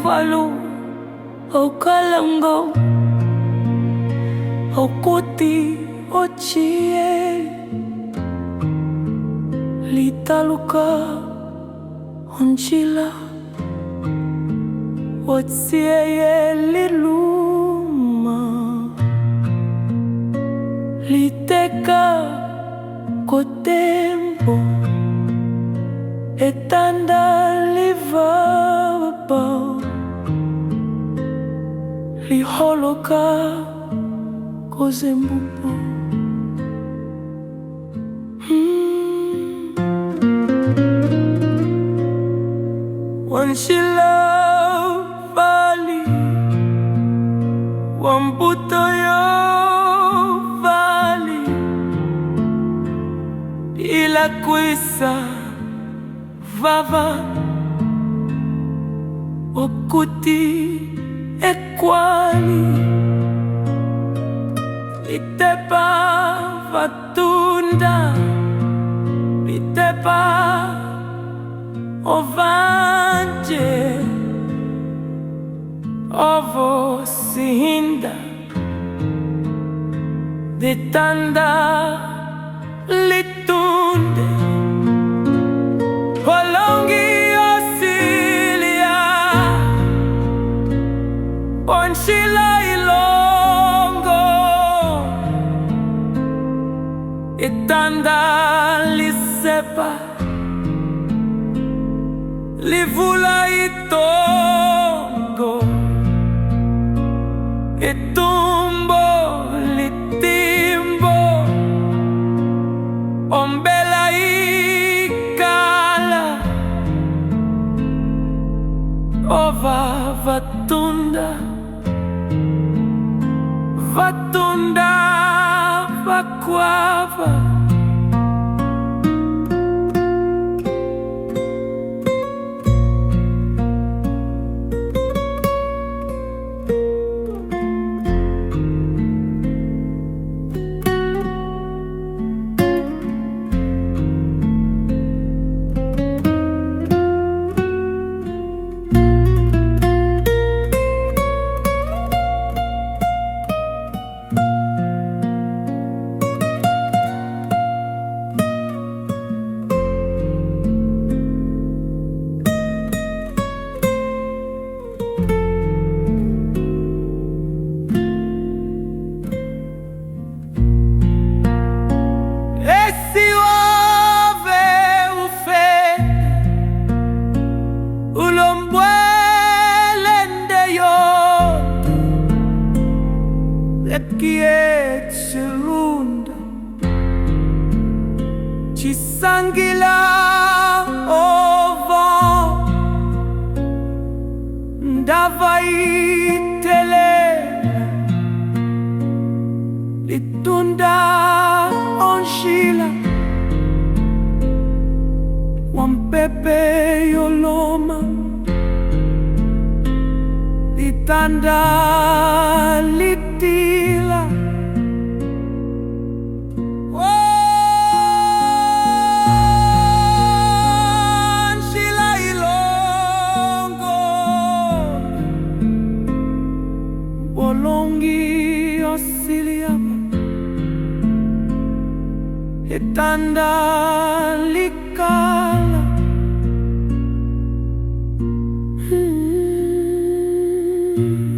valu au Kalunga au kuti ochie litaluka onjila otsieye liluma liteka kotembo etanda livaba liholoka kozembupo Wanshila vali wambuto yo vali ila kwisa vava okuti ekwali itepa vatunda itepa ovanje ovo sihinda detanda litunde Polongi osilia OnjilaILongo etanda lisepa livula itongo etumbo litimbo OmbelaIKala ova vatunda vatunda vakwava Sangila ovo ndavaitele litunda onjila wampepe yoloma litanda litila Unauthorized OnjilaILongo